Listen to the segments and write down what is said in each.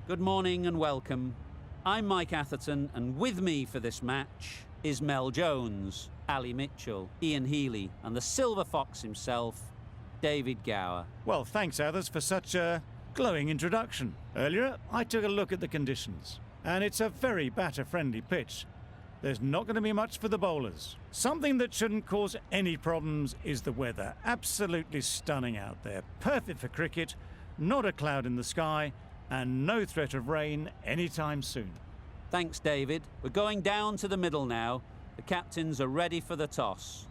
Good morning and welcome. I'm Mike Atherton, and with me for this match is Mel Jones, Ali Mitchell, Ian Healy, and the Silver Fox himself, David Gower. Well, thanks, Athers, for such a glowing introduction. Earlier, I took a look at the conditions, and it's a very batter-friendly pitch. There's not going to be much for the bowlers. Something that shouldn't cause any problems is the weather. Absolutely stunning out there. Perfect for cricket, not a cloud in the sky, and no threat of rain anytime soon. Thanks, David. We're going down to the middle now. The captains are ready for the toss.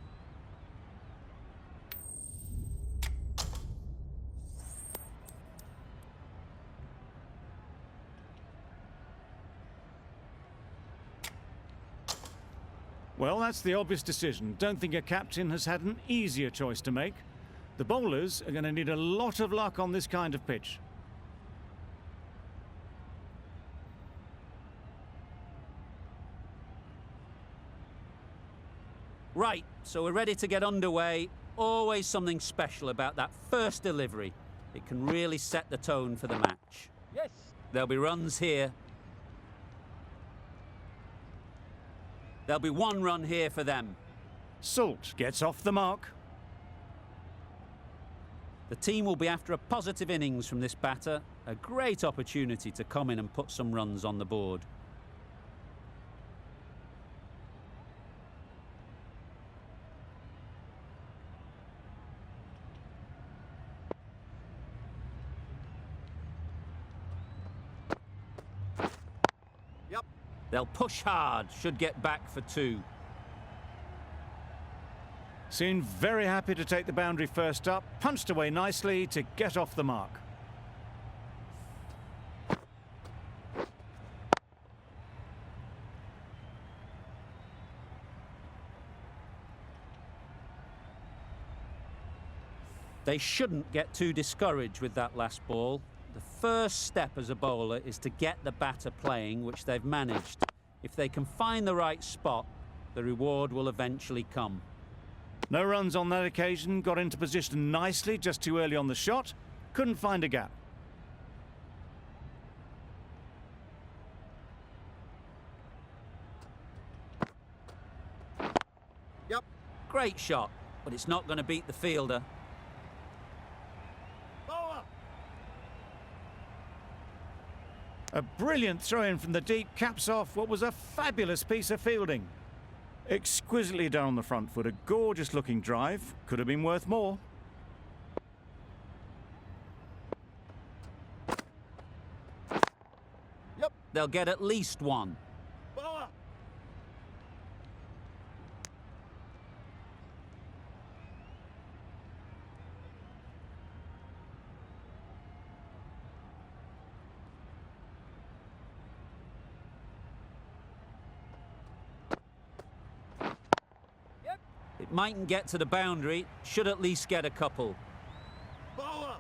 Well, that's the obvious decision. Don't think a captain has had an easier choice to make. The bowlers are going to need a lot of luck on this kind of pitch. Right, so we're ready to get underway. Always something special about that first delivery. It can really set the tone for the match. Yes. There'll be runs here. There'll be one run here for them. Salt gets off the mark. The team will be after a positive innings from this batter. A great opportunity to come in and put some runs on the board. They'll push hard, should get back for two. Seemed very happy to take the boundary first up, punched away nicely to get off the mark. They shouldn't get too discouraged with that last ball. The first step as a bowler is to get the batter playing, which they've managed. If they can find the right spot, the reward will eventually come. No runs on that occasion, got into position nicely, just too early on the shot, couldn't find a gap. Yep. Great shot, but it's not going to beat the fielder. A brilliant throw-in from the deep caps off what was a fabulous piece of fielding. Exquisitely done on the front foot, a gorgeous-looking drive. Could have been worth more. Yep. They'll get at least one. It mightn't get to the boundary, should at least get a couple. Bowler.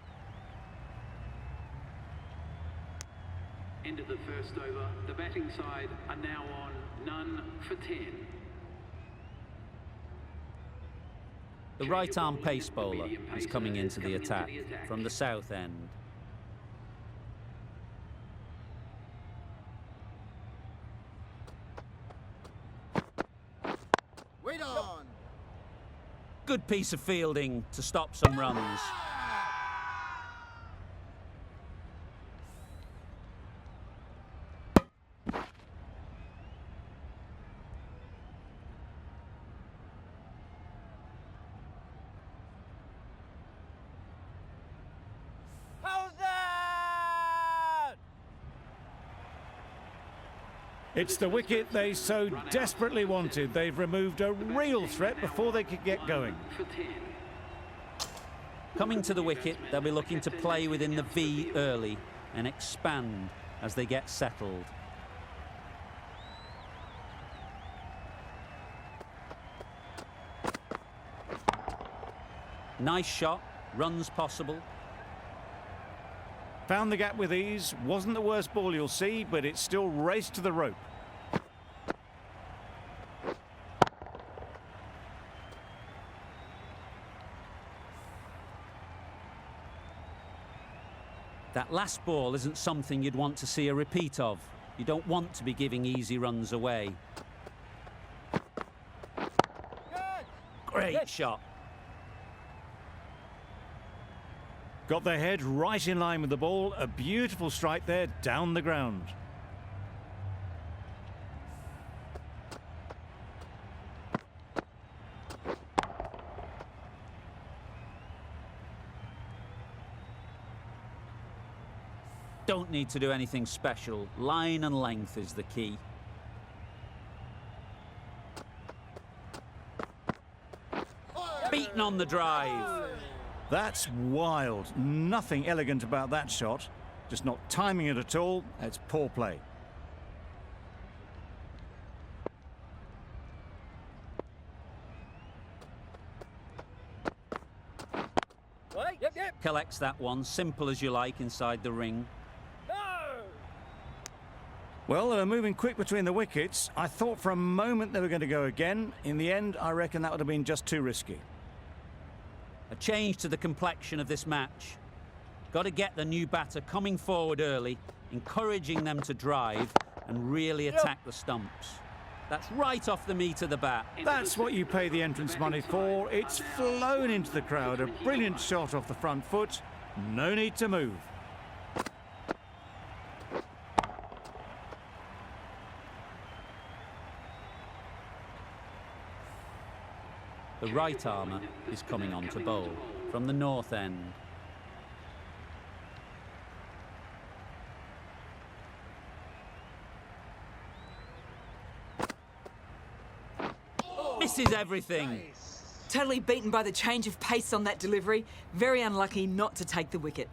End of the first over. The batting side are now on none for 10. The right-arm pace bowler is coming into the attack from the south end. Wait on. Good piece of fielding to stop some runs. How's that? It's the wicket they so desperately wanted. They've removed a real threat before they could get going. Coming to the wicket, they'll be looking to play within the V early and expand as they get settled. Nice shot, runs possible. Found the gap with ease. Wasn't the worst ball you'll see, but it still raced to the rope. That last ball isn't something you'd want to see a repeat of. You don't want to be giving easy runs away. Great shot. Got their head right in line with the ball. A beautiful strike there down the ground. Don't need to do anything special. Line and length is the key. Beaten on the drive. That's wild. Nothing elegant about that shot. Just not timing it at all. It's poor play. Collects that one, simple as you like, inside the ring. Well, they were moving quick between the wickets. I thought for a moment they were going to go again. In the end, I reckon that would have been just too risky. A change to the complexion of this match. Got to get the new batter coming forward early, encouraging them to drive and really attack the stumps. That's right off the meat of the bat. That's what you pay the entrance money for. It's flown into the crowd. A brilliant shot off the front foot. No need to move. The right armour is coming on to bowl from the north end. Misses everything. Totally beaten by the change of pace on that delivery. Very unlucky not to take the wicket.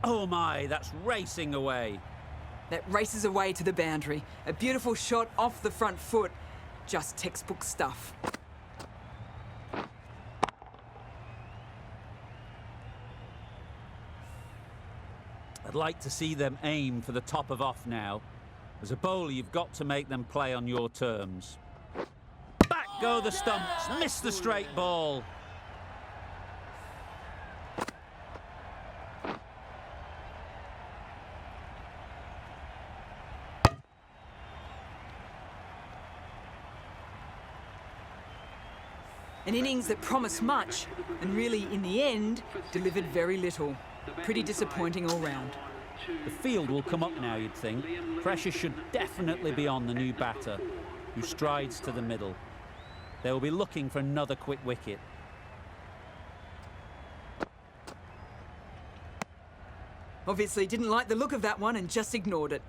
Oh my, that's racing away. That races away to the boundary. A beautiful shot off the front foot. Just textbook stuff. I'd like to see them aim for the top of off now. As a bowler, you've got to make them play on your terms. Back go the stumps, miss the straight ball. An innings that promised much and really, in the end, delivered very little. Pretty disappointing all round. The field will come up now, you'd think. Pressure should definitely be on the new batter, who strides to the middle. They will be looking for another quick wicket. Obviously didn't like the look of that one and just ignored it.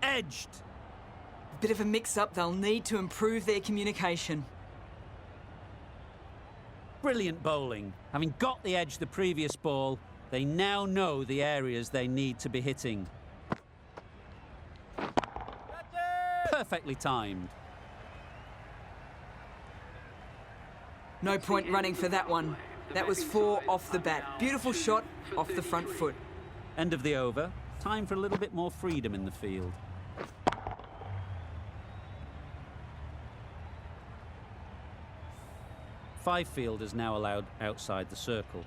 Edged. Bit of a mix-up. They'll need to improve their communication. Brilliant bowling. Having got the edge the previous ball, they now know the areas they need to be hitting. Perfectly timed. No point running for that one. That was 4 off the bat. Beautiful shot off the front foot. End of the over. Time for a little bit more freedom in the field. Five fielders now allowed outside the circle.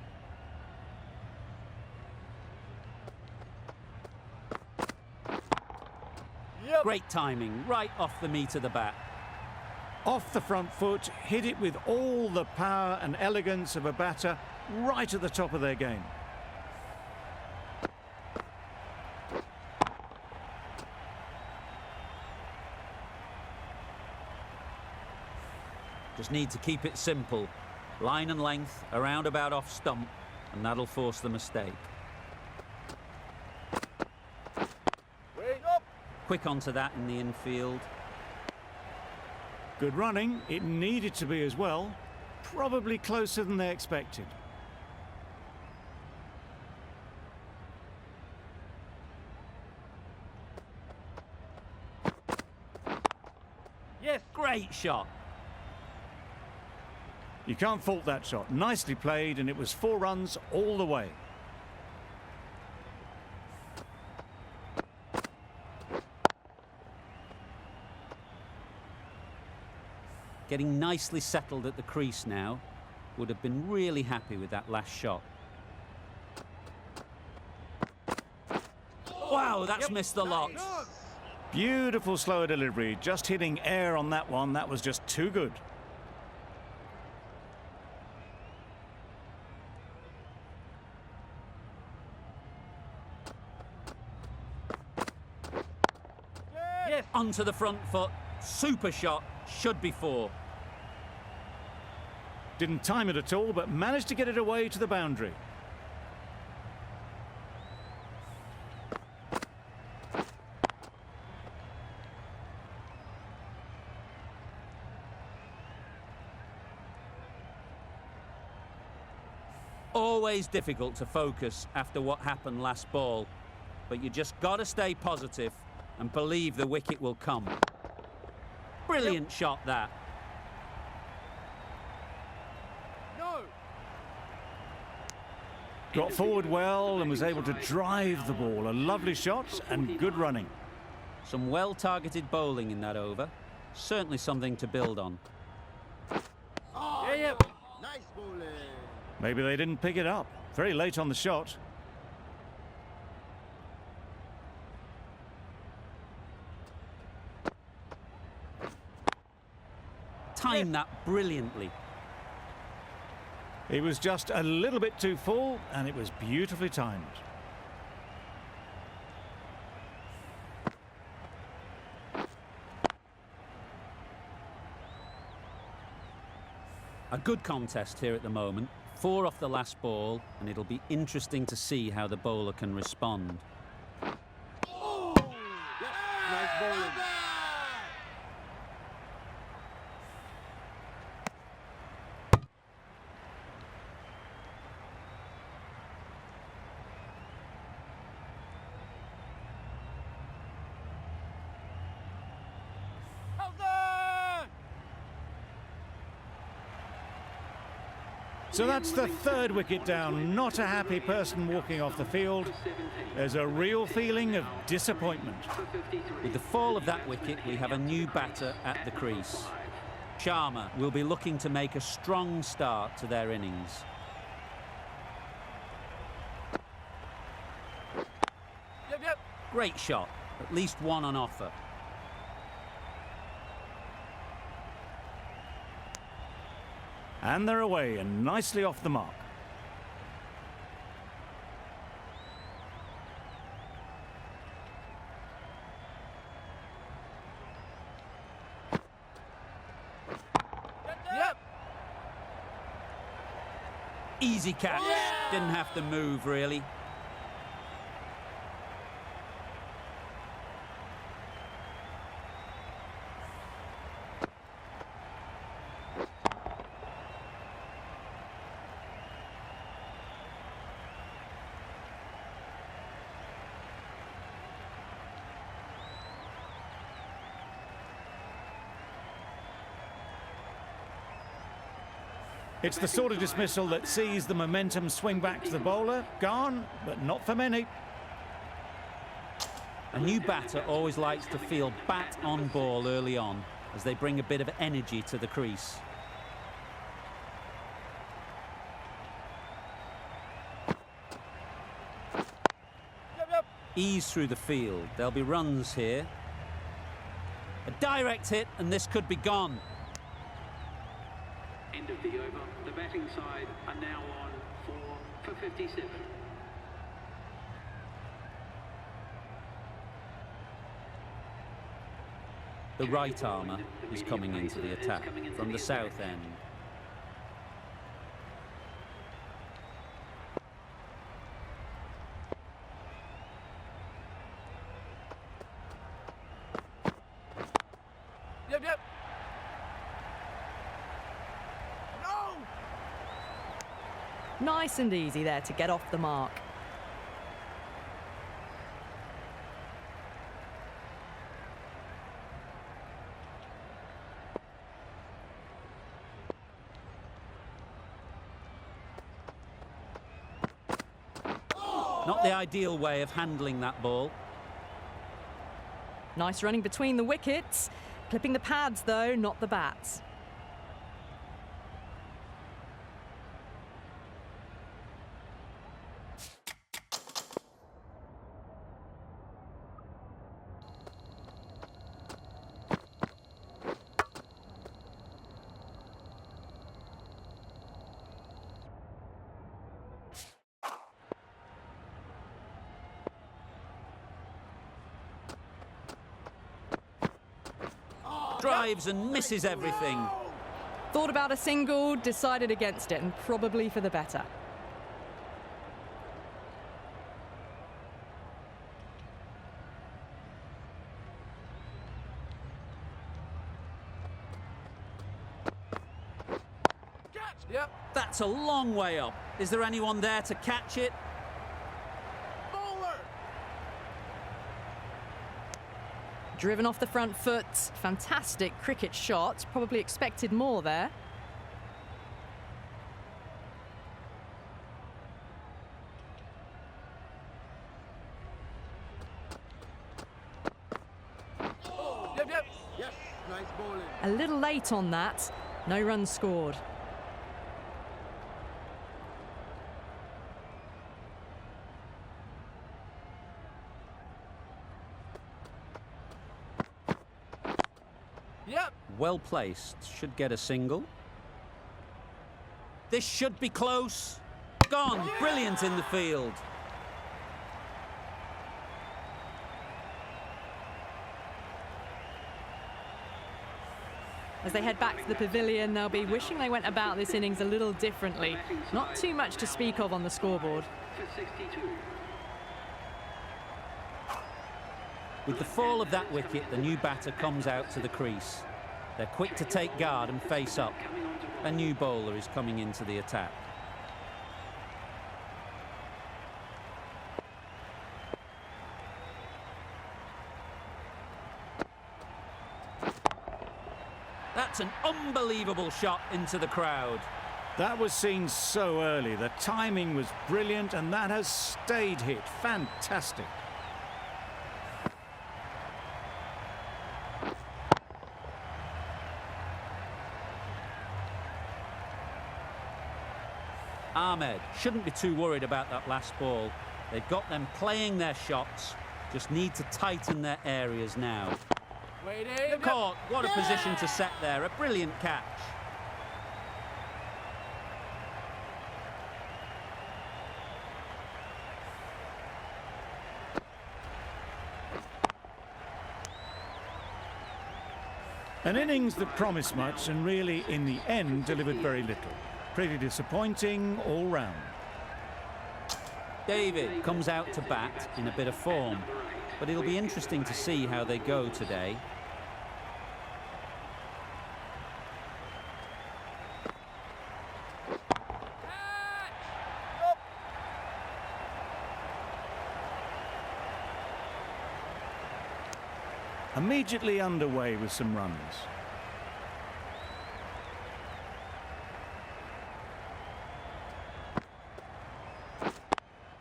Great timing, right off the meat of the bat. Off the front foot, hit it with all the power and elegance of a batter, right at the top of their game. Just need to keep it simple. Line and length, around about off stump, and that'll force the mistake. Quick onto that in the infield. Good running. It needed to be as well. Probably closer than they expected. Yes, great shot. You can't fault that shot. Nicely played, and it was 4 runs all the way. getting nicely settled at the crease now. Would have been really happy with that last shot. Wow, that's missed the lot. Beautiful slower delivery, just hitting air on that one. That was just too good. Onto the front foot. Super shot. Should be 4. Didn't time it at all, but managed to get it away to the boundary. Always difficult to focus after what happened last ball, but you just got to stay positive and believe the wicket will come. Brilliant shot, that. No. Got forward well and was able to drive the ball. A lovely shot and good running. Some well-targeted bowling in that over. Certainly something to build on. Oh, yeah. Nice bowling. Maybe they didn't pick it up. Very late on the shot. Timed that brilliantly. It was just a little bit too full and it was beautifully timed. A good contest here at the moment. 4 off the last ball, and it'll be interesting to see how the bowler can respond. Oh. Yeah. Nice bowling. So that's the 3rd wicket down. Not a happy person walking off the field. There's a real feeling of disappointment. With the fall of that wicket, we have a new batter at the crease. Sharma will be looking to make a strong start to their innings. Yep. Great shot. At least 1 on offer. And they're away and nicely off the mark. Yep. Easy catch. Didn't have to move, really. It's the sort of dismissal that sees the momentum swing back to the bowler. Gone, but not for many. A new batter always likes to feel bat on ball early on, as they bring a bit of energy to the crease. Yep. Ease through the field. There'll be runs here. A direct hit, and this could be gone. End of the over. The batting side are now on 4 for 57. The right armour is coming into the attack from the south end. Yep. No. Nice and easy there to get off the mark. Not the ideal way of handling that ball. Nice running between the wickets. Clipping the pads, though, not the bats. Drives and misses everything. Thought about a single, decided against it, and probably for the better. Catch. Yep. That's a long way up. Is there anyone there to catch it? Bowler. Driven off the front foot. Fantastic cricket shot. Probably expected more there. Yep, yep. Yes, nice bowling. A little late on that. No runs scored. Yep. Well placed. Should get a single. This should be close. Gone. Brilliant in the field. As they head back to the pavilion, they'll be wishing they went about this innings a little differently. Not too much to speak of on the scoreboard. For 62. With the fall of that wicket, the new batter comes out to the crease. They're quick to take guard and face up. A new bowler is coming into the attack. That's an unbelievable shot into the crowd. That was seen so early. The timing was brilliant, and that has stayed hit. Fantastic. Ahmed shouldn't be too worried about that last ball. They've got them playing their shots, just need to tighten their areas now. Waiting. Caught, what a position to set there, a brilliant catch. An innings that promised much and really, in the end, delivered very little. Pretty disappointing all round. David comes out to bat in a bit of form, but it'll be interesting to see how they go today. Immediately underway with some runs.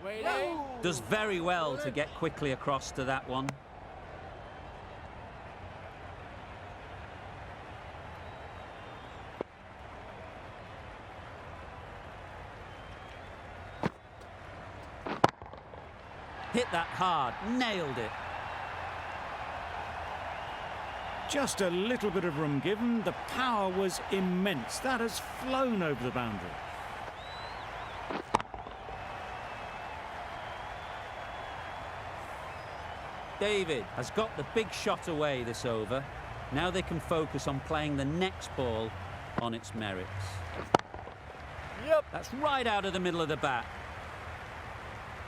Waiting. Does very well to get quickly across to that one. Hit that hard, nailed it. Just a little bit of room given. The power was immense. That has flown over the boundary. David has got the big shot away this over. Now they can focus on playing the next ball on its merits. Yep. That's right out of the middle of the bat.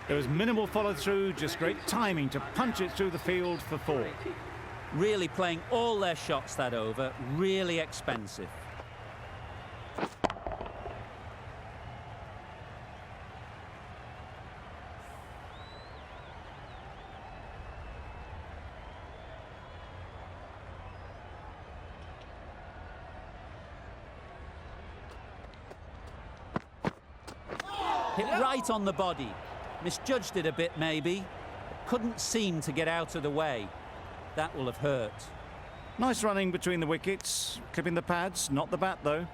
There was minimal follow-through, just great timing to punch it through the field for 4. Really playing all their shots that over, really expensive. Hit right on the body. Misjudged it a bit maybe. Couldn't seem to get out of the way. That will have hurt. Nice running between the wickets, clipping the pads, not the bat though.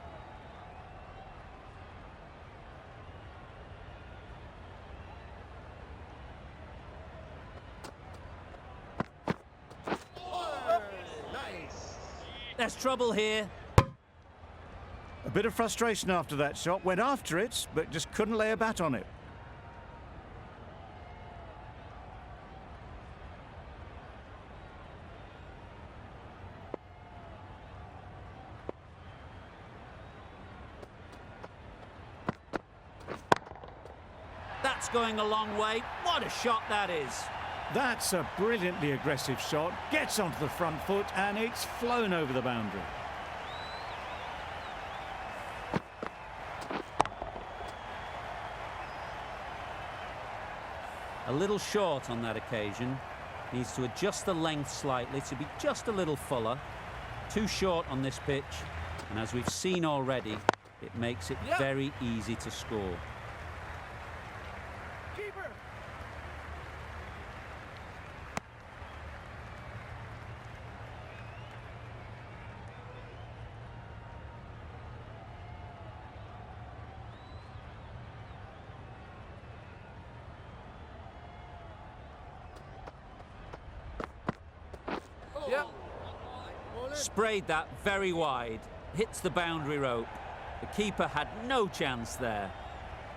Nice. There's trouble here. A bit of frustration after that shot, went after it, but just couldn't lay a bat on it. That's going a long way. What a shot that is. That's a brilliantly aggressive shot. Gets onto the front foot and it's flown over the boundary. A little short on that occasion. Needs to adjust the length slightly to be just a little fuller. Too short on this pitch. And as we've seen already, it makes it very easy to score. Keeper. Yep. Ball in. Sprayed that very wide. Hits the boundary rope. The keeper had no chance there.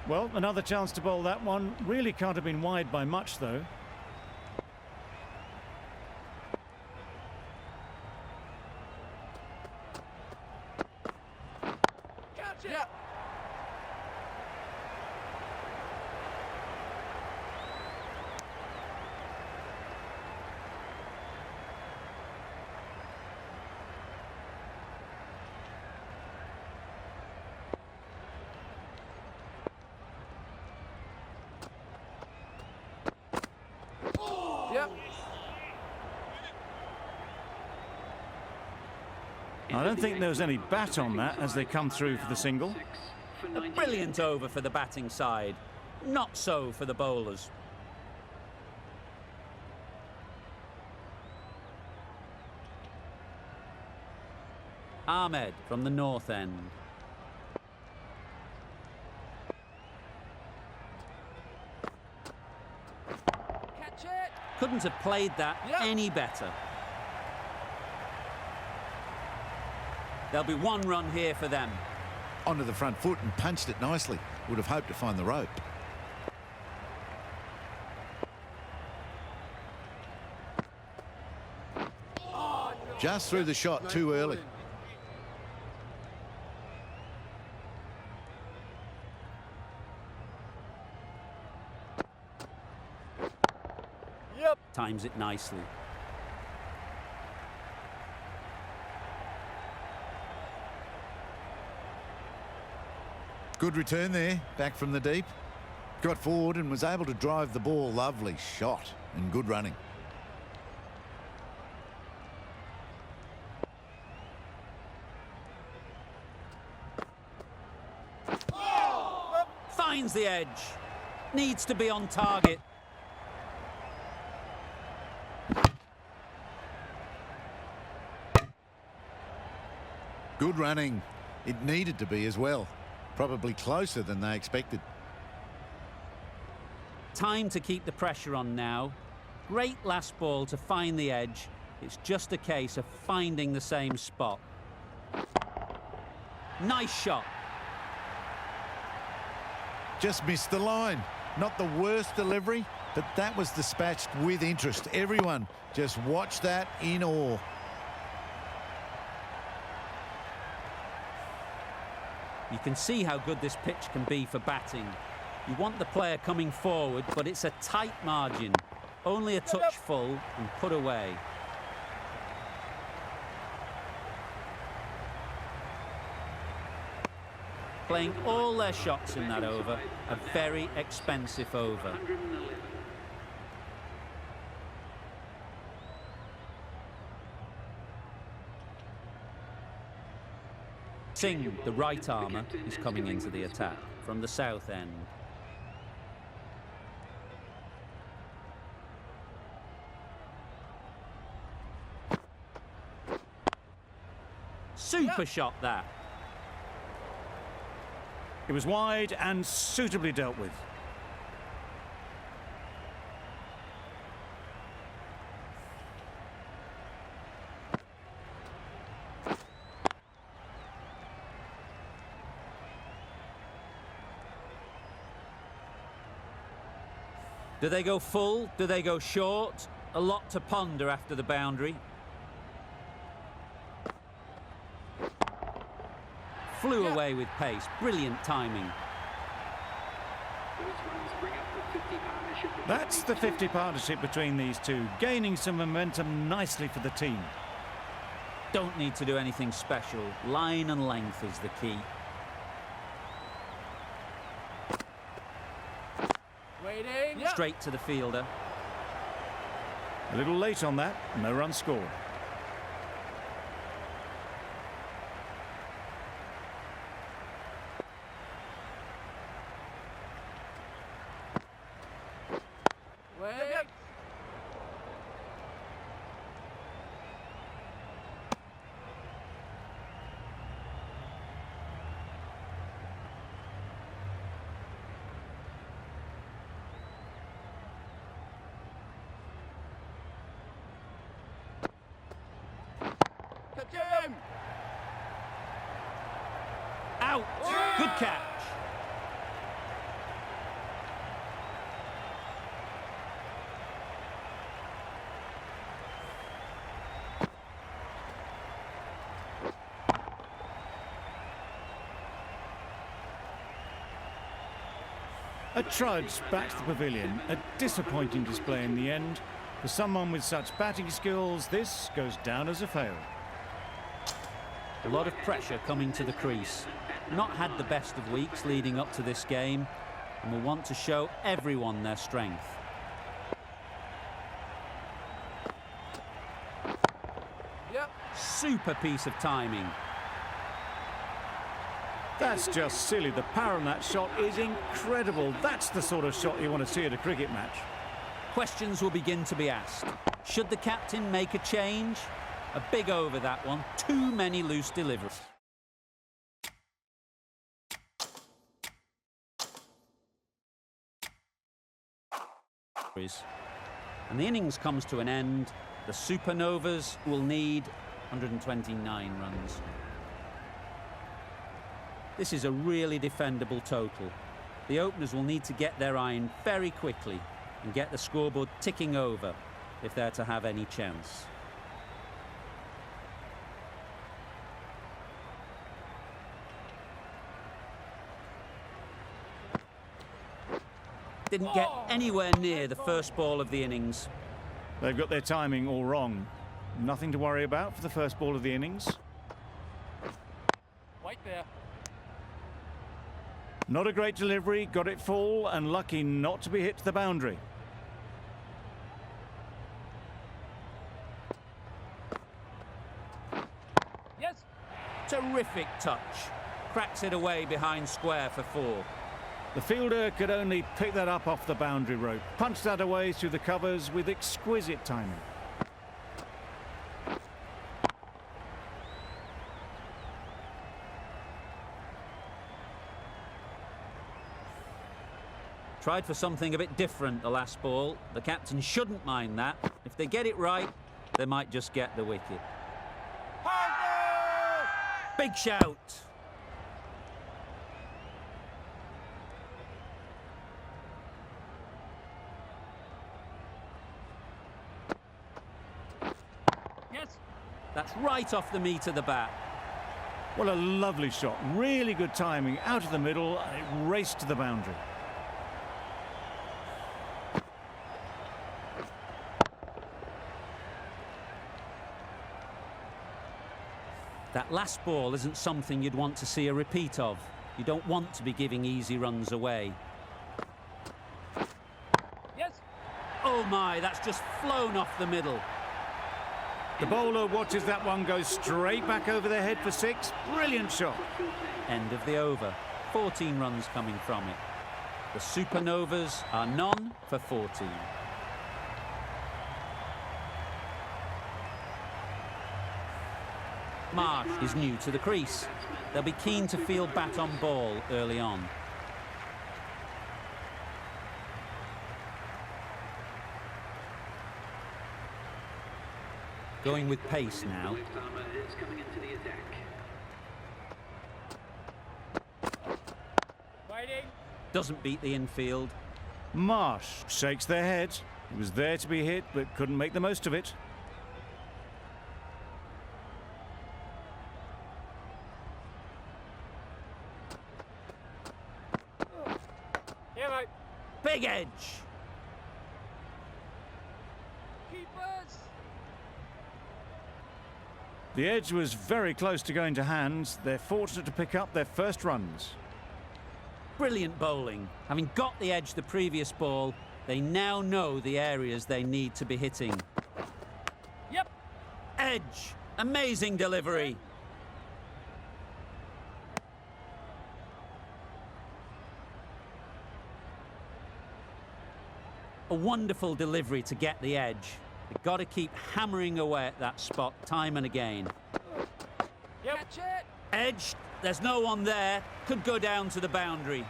Well, another chance to bowl that one. Really can't have been wide by much, though. Catch it. Yep. Yep. I don't think there was any bat on that as they come through for the single. A brilliant over for the batting side. Not so for the bowlers. Ahmed from the north end. Catch it. Couldn't have played that any better. There'll be one run here for them. Onto the front foot and punched it nicely. Would have hoped to find the rope. Just threw the shot Nice too early. bowling. Yep. Times it nicely. Good return there, back from the deep. Got forward and was able to drive the ball. Lovely shot and good running. Finds the edge. Needs to be on target. Good running. It needed to be as well. Probably closer than they expected. Time to keep the pressure on now. Great last ball to find the edge. It's just a case of finding the same spot. Nice shot. Just missed the line. Not the worst delivery, but that was dispatched with interest. Everyone just watched that in awe. You can see how good this pitch can be for batting. You want the player coming forward, but it's a tight margin. Only a touch full and put away. Playing all their shots in that over. A very expensive over. 111. Singh, the right armour, is coming into the attack from the south end. Super shot that. It was wide and suitably dealt with. Do they go full? Do they go short? A lot to ponder after the boundary. Flew away with pace. Brilliant timing. Those runs bring up the That's the 50 partnership between these two, gaining some momentum nicely for the team. Don't need to do anything special. Line and length is the key. Waiting. Yep. Straight to the fielder. A little late on that, no run scored. Wait. Catch him. Out! Good catch. A trudge back to the pavilion. A disappointing display in the end. For someone with such batting skills, this goes down as a fail. A lot of pressure coming to the crease. Not had the best of weeks leading up to this game, and will want to show everyone their strength. Yep. Super piece of timing. That's just silly. The power on that shot is incredible. That's the sort of shot you want to see at a cricket match. Questions will begin to be asked. Should the captain make a change? A big over that one. Too many loose deliveries. And the innings comes to an end. The Supernovas will need 129 runs. This is a really defendable total. The openers will need to get their iron very quickly and get the scoreboard ticking over if they're to have any chance. Didn't get anywhere near the first ball of the innings. They've got their timing all wrong. Nothing to worry about for the first ball of the innings. Wait there. Not a great delivery, got it full and lucky not to be hit to the boundary. Yes. Terrific touch. Cracks it away behind square for 4. The fielder could only pick that up off the boundary rope. Punched that away through the covers with exquisite timing. Tried for something a bit different the last ball. The captain shouldn't mind that. If they get it right, they might just get the wicket. Big shout. Yes. That's right off the meat of the bat. What a lovely shot. Really good timing. Out of the middle and it raced to the boundary. That last ball isn't something you'd want to see a repeat of. You don't want to be giving easy runs away. Yes. Oh my, that's just flown off the middle. The bowler watches that one go straight back over their head for 6. Brilliant shot. End of the over. 14 runs coming from it. The Supernovas are none for 14. Marsh is new to the crease. They'll be keen to field bat on ball early on. Going with pace now. Waiting. Doesn't beat the infield. Marsh shakes their head. He was there to be hit but couldn't make the most of it. Here, mate. Big edge. The edge was very close to going to hands. They're fortunate to pick up their first runs. Brilliant bowling. Having got the edge the previous ball, they now know the areas they need to be hitting. Yep. Edge. Amazing delivery. A wonderful delivery to get the edge. They've got to keep hammering away at that spot time and again. Yep. Catch it. Edge, there's no one there. Could go down to the boundary.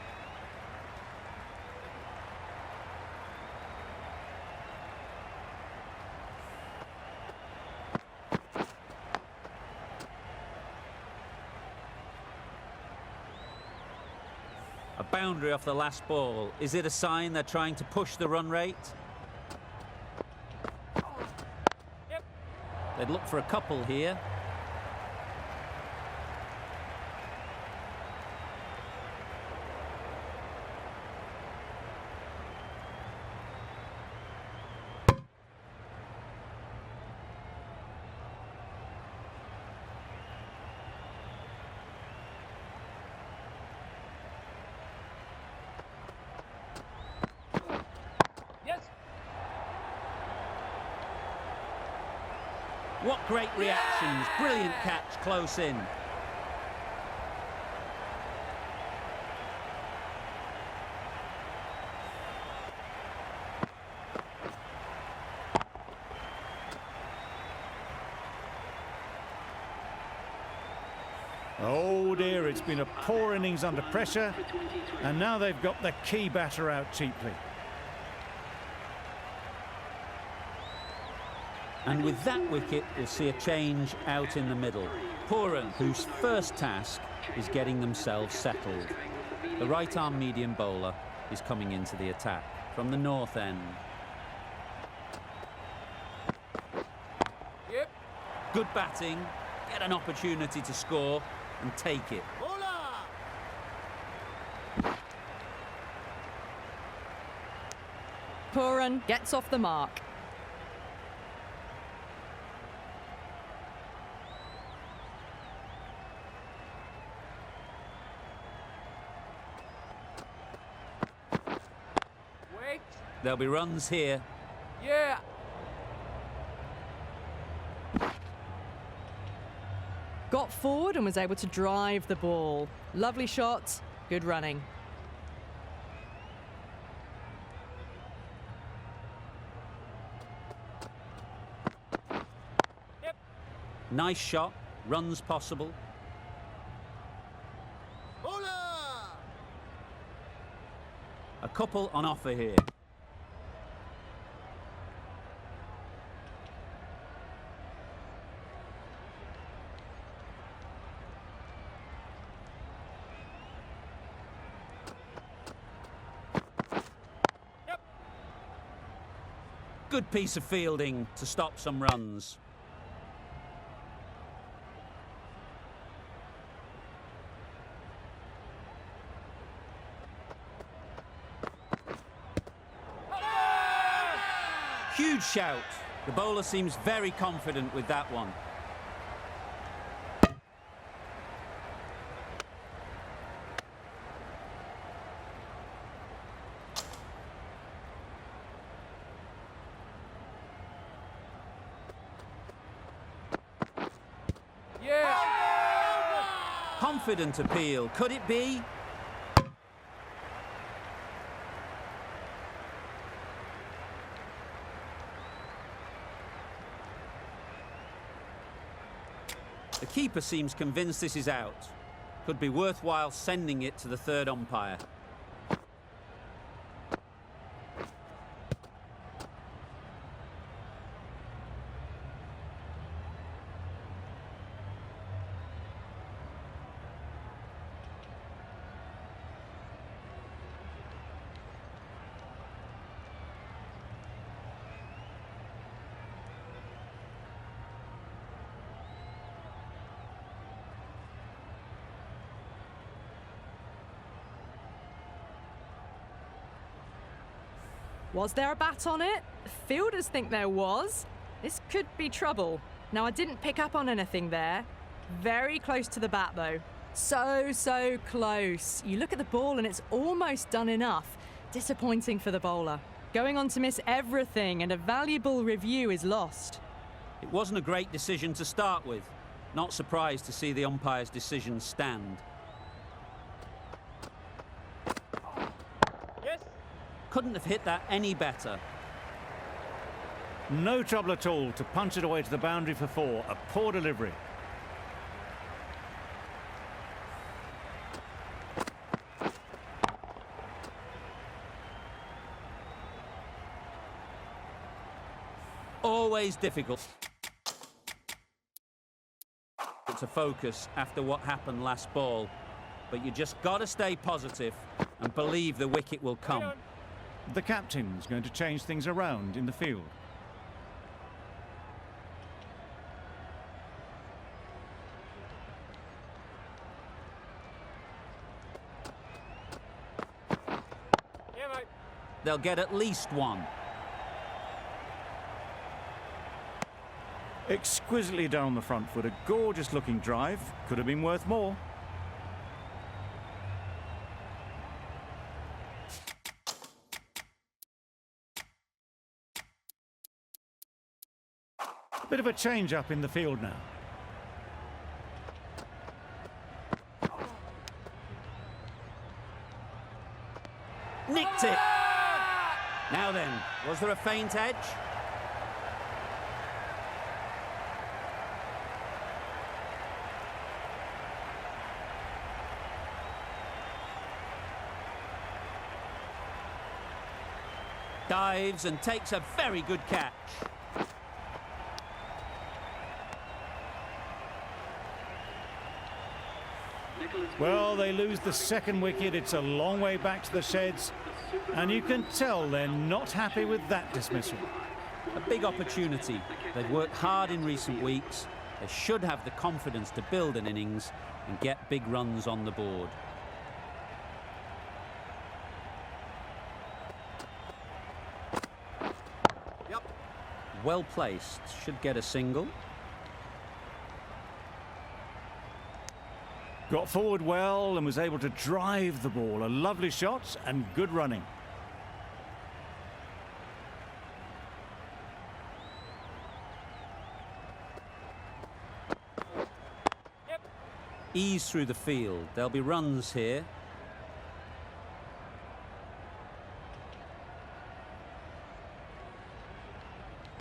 A boundary off the last ball. Is it a sign they're trying to push the run rate? Yep. They'd look for a couple here. Yes. What great reactions. Brilliant catch close in. Oh dear, it's been a poor innings under pressure, and now they've got the key batter out cheaply. And with that wicket, we'll see a change out in the middle. Pooran, whose first task is getting themselves settled. The right-arm medium bowler is coming into the attack from the north end. Yep. Good batting, get an opportunity to score and take it. Pooran gets off the mark. Wait. There'll be runs here. Yeah. Got forward and was able to drive the ball. Lovely shot, good running. Yep. Nice shot, runs possible. A couple on offer here. Yep. Good piece of fielding to stop some runs. Huge shout. The bowler seems very confident with that one. Yeah. Confident appeal. Could it be? The keeper seems convinced this is out. Could be worthwhile sending it to the third umpire. Was there a bat on it? Fielders think there was. This could be trouble. Now, I didn't pick up on anything there. Very close to the bat, though. So close. You look at the ball and it's almost done enough. Disappointing for the bowler. Going on to miss everything, and a valuable review is lost. It wasn't a great decision to start with. Not surprised to see the umpire's decision stand. Yes. Couldn't have hit that any better. No trouble at all to punch it away to the boundary for 4. A poor delivery. Always difficult to focus after what happened last ball, but you just got to stay positive and believe the wicket will come. The captain's going to change things around in the field. Yeah, mate. They'll get at least one. Exquisitely done on the front foot. A gorgeous looking drive. Could have been worth more. Bit of a change up in the field now. Nicked it. Now then, was there a faint edge? Dives and takes a very good catch. Well, they lose the second wicket. It's a long way back to the sheds, and you can tell they're not happy with that dismissal. A big opportunity. They've worked hard in recent weeks. They should have the confidence to build an innings and get big runs on the board. Well placed, should get a single. Got forward well and was able to drive the ball. A lovely shot and good running. Yep. Ease through the field. There'll be runs here.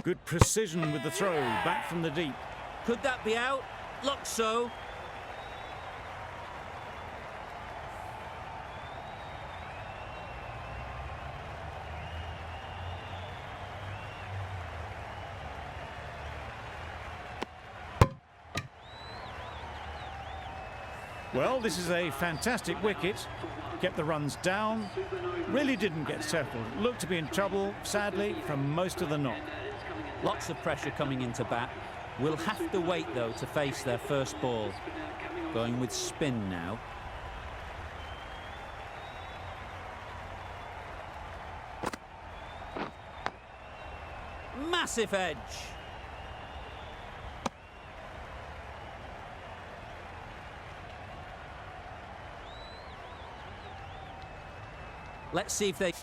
Good precision with the throw, back from the deep. Could that be out? Looks so. Well, this is a fantastic wicket. Kept the runs down. Really didn't get settled. Looked to be in trouble, sadly, from most of the knock. Lots of pressure coming into bat. Will have to wait, though, to face their first ball. Going with spin now. Massive edge. Let's see if they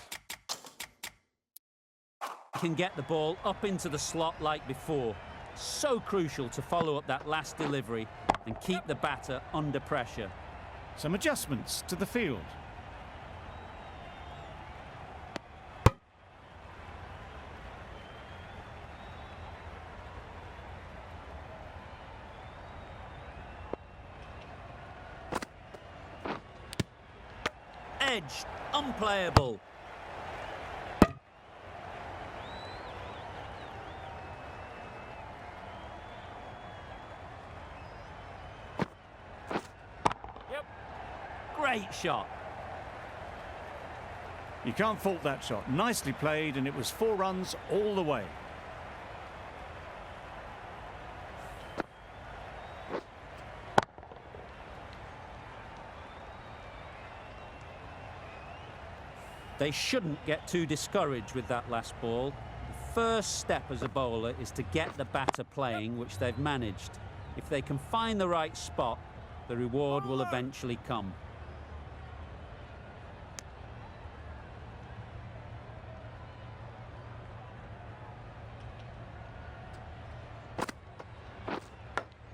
can get the ball up into the slot like before. So crucial to follow up that last delivery and keep the batter under pressure. Some adjustments to the field. Edged, unplayable. Yep. Great shot. You can't fault that shot. Nicely played, and it was 4 runs all the way. They shouldn't get too discouraged with that last ball. first step as a bowler is to get the batter playing, which they've managed. If they can find the right spot, the reward will eventually come.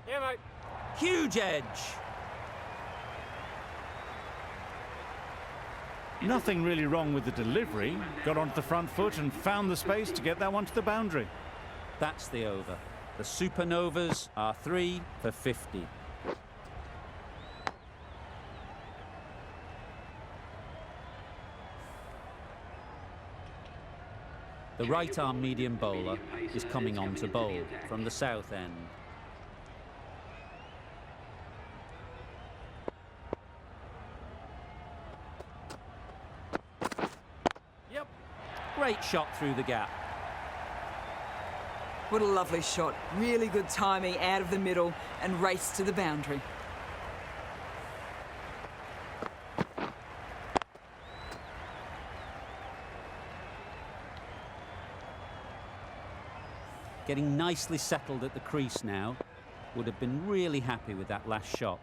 Yeah, mate. Huge edge. Nothing really wrong with the delivery. Got onto the front foot and found the space to get that one to the boundary. That's the over. The Supernovas are 3 for 50. The right-arm medium bowler is coming on to bowl from the south end. Yep. Great shot through the gap. What a lovely shot. Really good timing out of the middle and race to the boundary. Getting nicely settled at the crease now. Would have been really happy with that last shot.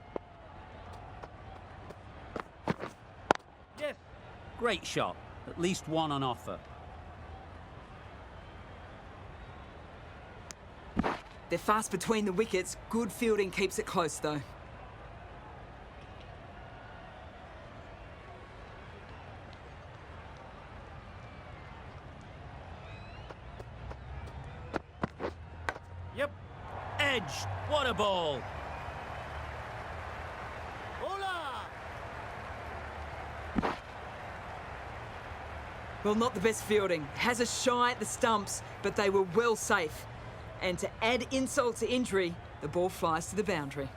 Yes. Great shot. At least one on offer. They're fast between the wickets. Good fielding keeps it close though. Yep. Edged. What a ball. Hola. Well, not the best fielding. Has a shy at the stumps, but they were well safe. And to add insult to injury, the ball flies to the boundary.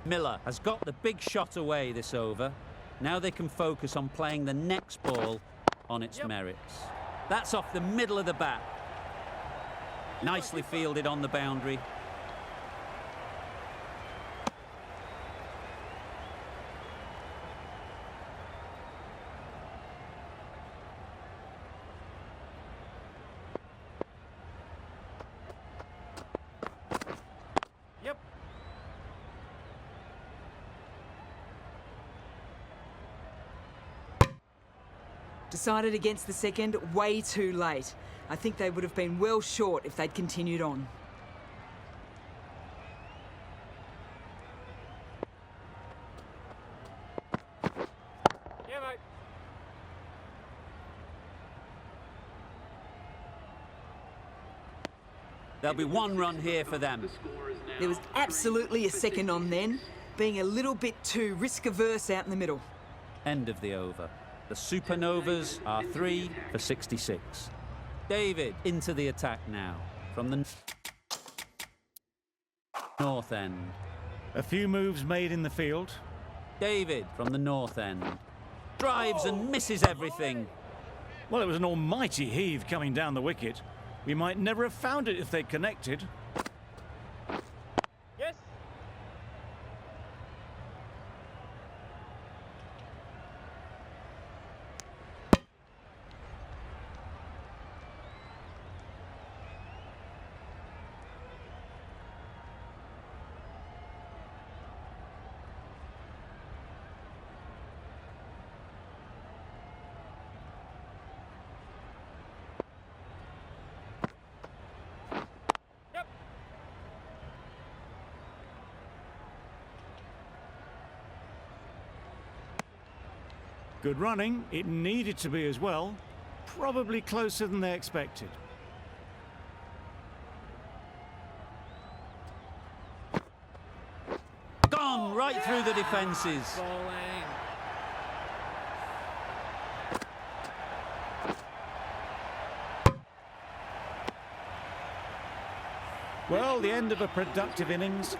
Miller has got the big shot away this over. Now they can focus on playing the next ball on its merits. That's off the middle of the bat. Nicely fielded on the boundary. Yep. Decided against the second way too late. I think they would have been well short if they'd continued on. Yeah, mate. There'll be one run here for them. There was absolutely a second on then, being a little bit too risk-averse out in the middle. End of the over. The Supernovas are 3 for 66. David into the attack now from the north end. A few moves made in the field. David from the north end. Drives and misses everything. Well, it was an almighty heave coming down the wicket. We might never have found it if they'd connected. Yes. Good running. It needed to be as well. Probably closer than they expected. Gone right through the defences. Bowling. Well, the end of a productive innings.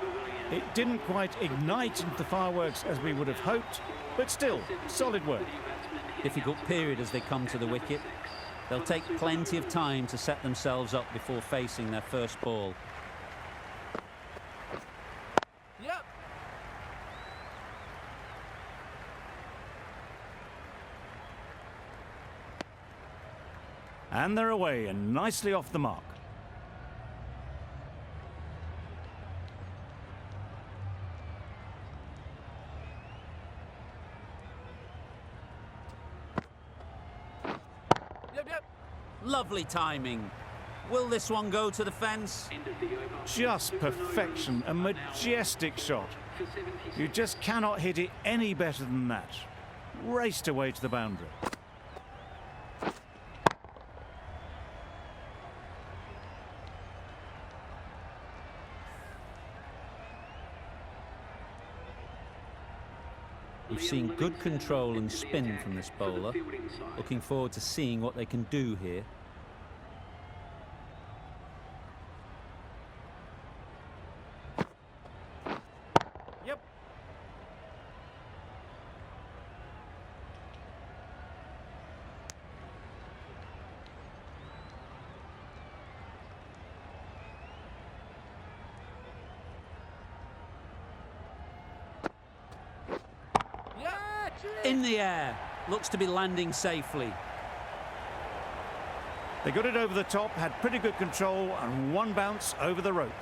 It didn't quite ignite into the fireworks as we would have hoped, but still, solid work. Difficult period as they come to the wicket. They'll take plenty of time to set themselves up before facing their first ball. Yep. And they're away and nicely off the mark. Yep. Lovely timing. Will this one go to the fence? End of the over. Just perfection, a majestic shot. For 76. You just cannot hit it any better than that. Raced away to the boundary. We've seen good control and spin from this bowler. Looking forward to seeing what they can do here. Yep. In the air. Looks to be landing safely. They got it over the top, had pretty good control, and one bounce over the rope.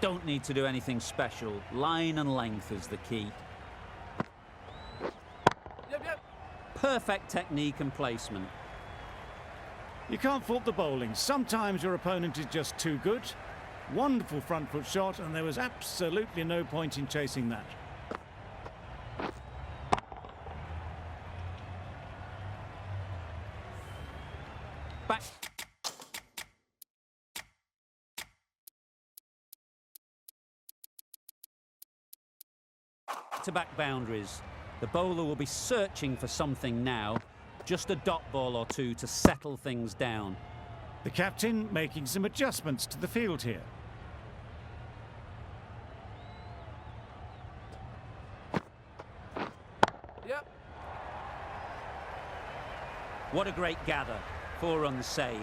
Don't need to do anything special. Line and length is the key. Yep. Perfect technique and placement. You can't fault the bowling. Sometimes your opponent is just too good. Wonderful front foot shot, and there was absolutely no point in chasing that. Back to back boundaries. The bowler will be searching for something now. Just a dot ball or two to settle things down. The captain making some adjustments to the field here. Yep. What a great gather. 4 runs saved.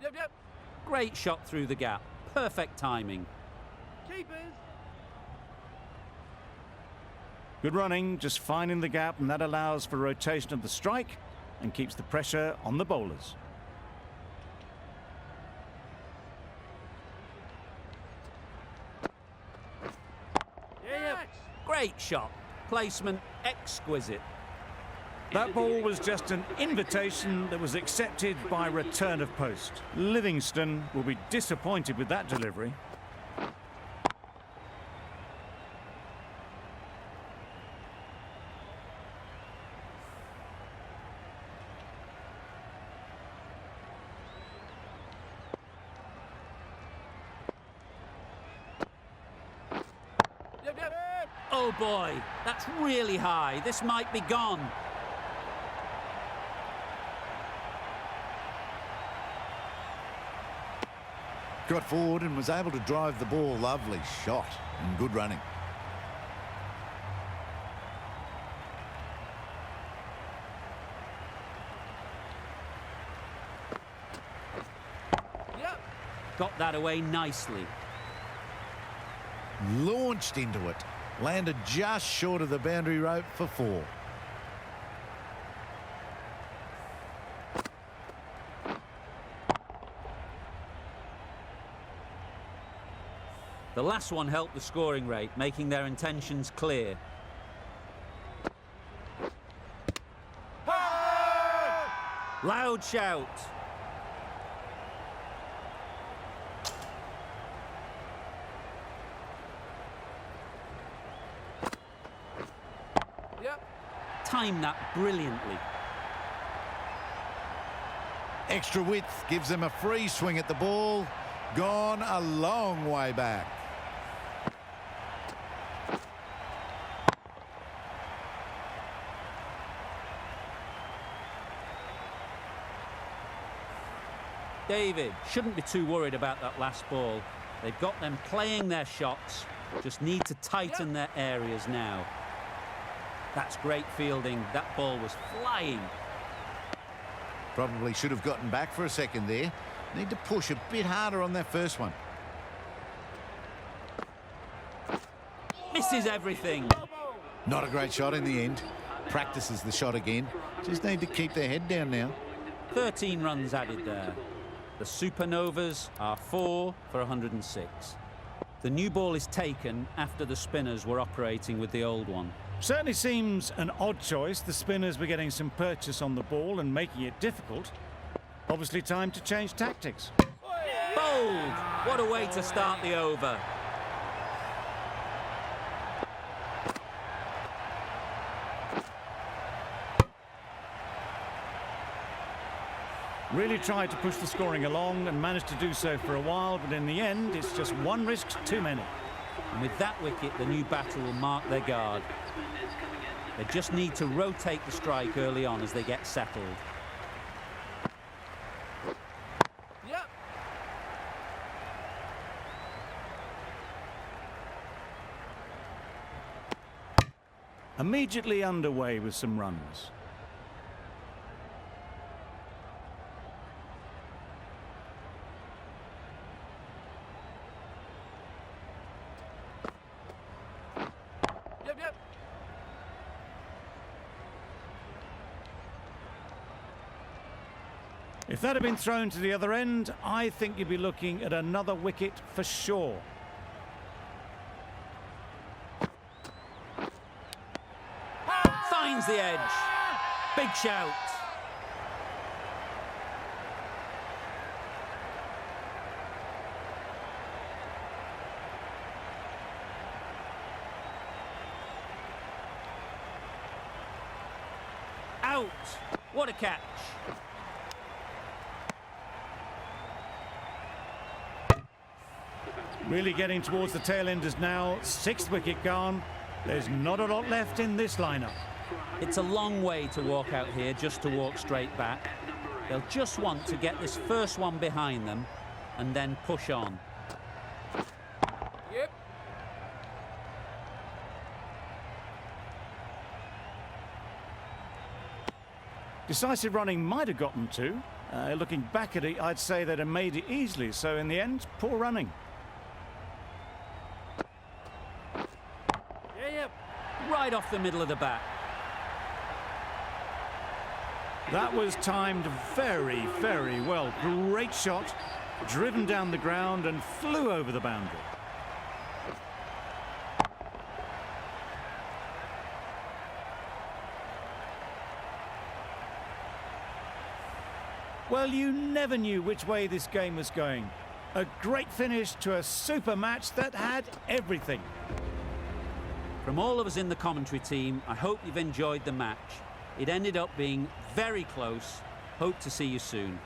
Yep. Great shot through the gap. Perfect timing. Keepers. Good running, just finding the gap, and that allows for rotation of the strike and keeps the pressure on the bowlers. Yep. Great shot. Placement exquisite. That ball was just an invitation that was accepted by return of post. Livingston will be disappointed with that delivery. Yep. Oh boy, that's really high. This might be gone. Got forward and was able to drive the ball. Lovely shot and good running. Yep. Got that away nicely. Launched into it. Landed just short of the boundary rope for 4. The last one helped the scoring rate, making their intentions clear. Loud shout. Yep. Timed that brilliantly. Extra width gives them a free swing at the ball. Gone a long way back. David shouldn't be too worried about that last ball. They've got them playing their shots, just need to tighten their areas now. That's great fielding. That ball was flying. Probably should have gotten back for a second there. Need to push a bit harder on that first one. Misses everything. Not a great shot in the end. Practices the shot again. Just need to keep their head down now. 13 runs added there. The Supernovas are 4 for 106. The new ball is taken after the spinners were operating with the old one. Certainly seems an odd choice. The spinners were getting some purchase on the ball and making it difficult. Obviously time to change tactics. Bowled! What a way to start the over. Really tried to push the scoring along and managed to do so for a while, but in the end, it's just one risk too many. And with that wicket, the new batter will mark their guard. They just need to rotate the strike early on as they get settled. Yep. Immediately underway with some runs. Yep, yep. If that had been thrown to the other end, I think you'd be looking at another wicket for sure. Finds the edge. Big shout. Out. What a catch. Really getting towards the tail enders now. 6th wicket gone. There's not a lot left in this lineup. It's a long way to walk out here just to walk straight back. They'll just want to get this first one behind them and then push on. Yep. Decisive running might have gotten to. Looking back at it, I'd say they'd have made it easily. So in the end, poor running. Yeah, yep. Right off the middle of the bat. That was timed very, very well. Great shot, driven down the ground and flew over the boundary. Well, you never knew which way this game was going. A great finish to a super match that had everything. From all of us in the commentary team, I hope you've enjoyed the match. It ended up being very close. Hope to see you soon.